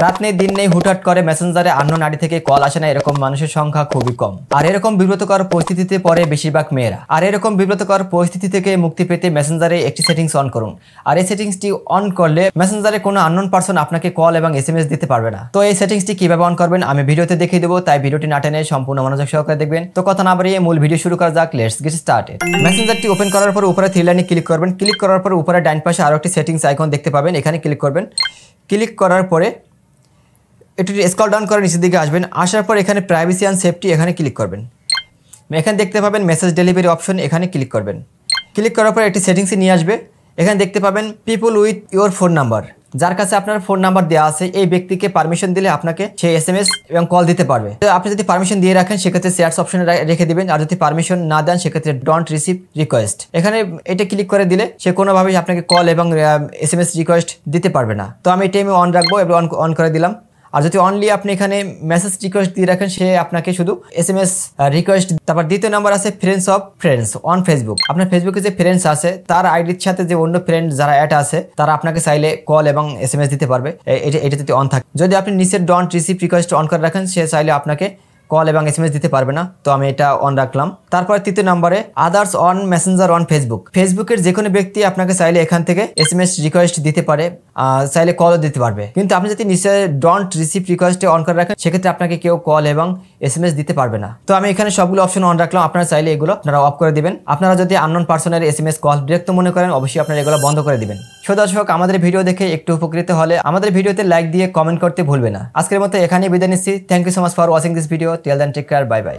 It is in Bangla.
রাত নেই দিন নেই হুটহাট করে মেসেঞ্জারে আননোন আইডি থেকে কল আসে না, এরকম মানুষের সংখ্যা খুবই কম। আর এরকম বিব্রতকর পরিস্থিতিতে পড়ে বেশিরভাগ মেয়েরা। আর এরকম বিব্রতকর পরিস্থিতি থেকে মুক্তি পেতে মেসেঞ্জারে একটি সেটিংস অন করুন। আর এই সেটিংসটি অন করলে মেসেঞ্জারে কোনো আননোন পারসন আপনাকে কল এবং এসএমএস দিতে পারবে না। তো এই সেটিংসটি কিভাবে অন করবেন আমি ভিডিওতে দেখিয়ে দেবো, তাই ভিডিওটি না টেনে সম্পূর্ণ মনোযোগ সহকারে দেখবেন। তো কথা না বাড়িয়ে মূল ভিডিও শুরু করা যাক। Let's get started. মেসেঞ্জারটি ওপেন করার পর উপরে থ্রি লাইনে ক্লিক করবেন। ক্লিক করার পর উপরে ডান পাশে আরো একটি সেটিংস আইকন দেখতে পাবেন, এখানে ক্লিক করবেন। ক্লিক করার পরে একটু স্ক্রল ডাউন করে নিচের দিকে আসবেন। আসার পর এখানে প্রাইভেসি অ্যান্ড সেফটি এখানে ক্লিক করবেন। এখানে দেখতে পাবেন মেসেজ ডেলিভারি অপশন, এখানে ক্লিক করবেন। ক্লিক করার পর একটি সেটিংসে নিয়ে আসবে। এখানে দেখতে পাবেন people with your phone number, যার কাছে আপনার ফোন নাম্বার দেওয়া আছে এই ব্যক্তিকে পারমিশন দিলে আপনাকে সে এসএমএস এবং কল দিতে পারবে। আপনি যদি পারমিশন দিয়ে রাখেন সেক্ষেত্রে শেয়ারস অপশনে রেখে দিবেন, আর যদি পারমিশন না দেন সেক্ষেত্রে ডোন্ট রিসিভ রিকোয়েস্ট এখানে এটা ক্লিক করে দিলে সে কোনোভাবেই আপনাকে কল এবং এসএমএস রিকোয়েস্ট দিতে পারবে না। তো আমি এই টাইমে অন রাখবো এবং অন করে দিলাম। আর যদি অনলি আপনি এখানে মেসেজ রিকোয়েস্ট দিয়ে রাখেন সে আপনাকে শুধু এসএমএস রিকোয়েস্ট। তারপর দ্বিতীয় নাম্বার আছে friends of friends on Facebook. আপনার ফেসবুকে যে ফ্রেন্ডস আছে তার আইডির সাথে যে অন্য ফ্রেন্ড যারা অ্যাড আছে তারা আপনাকে চাইলে কল এবং এসএমএস দিতে পারবে, এটা যদি অন থাকে। যদি আপনি নিচের ডোন্ট রিসিভ রিকোয়েস্ট অন করে রাখেন সে চাইলে আপনাকে কল এবং এসএমএস দিতে পারবে না। তো আমি এটা অন রাখলাম। তারপর তৃতীয় নম্বরে others on Messenger on Facebook. ফেসবুকের যে কোনো ব্যক্তি আপনাকে চাইলে এখান থেকে এসএমএস রিকোয়েস্ট দিতে পারে, চাইলে কলও দিতে পারবে। কিন্তু আপনি যদি নিচে ডোন্ট রিসিভ রিকোয়েস্টে অন করে রাখেন সেক্ষেত্রে আপনাকে কেউ কল এবং এসএমএস দিতে পারবে না। তো আমি এখানে সবগুলো অপশন অন রাখলাম, আপনারা চাইলে এগুলো আপনারা অফ করে দিবেন। আপনারা যদি আননোন পারসনের এসএমএস কল বিরক্ত মনে করেন অবশ্যই আপনারা এগুলো বন্ধ করে দিবেন। সো দর্শক, আমাদের ভিডিও দেখে একটু উপকৃত হলে আমাদের ভিডিওতে লাইক দিয়ে কমেন্ট করতে ভুলবে না। আজকের মতো এখানেই বিদায় নিচ্ছি। Thank you so much for watching this video. Till then take care, bye by.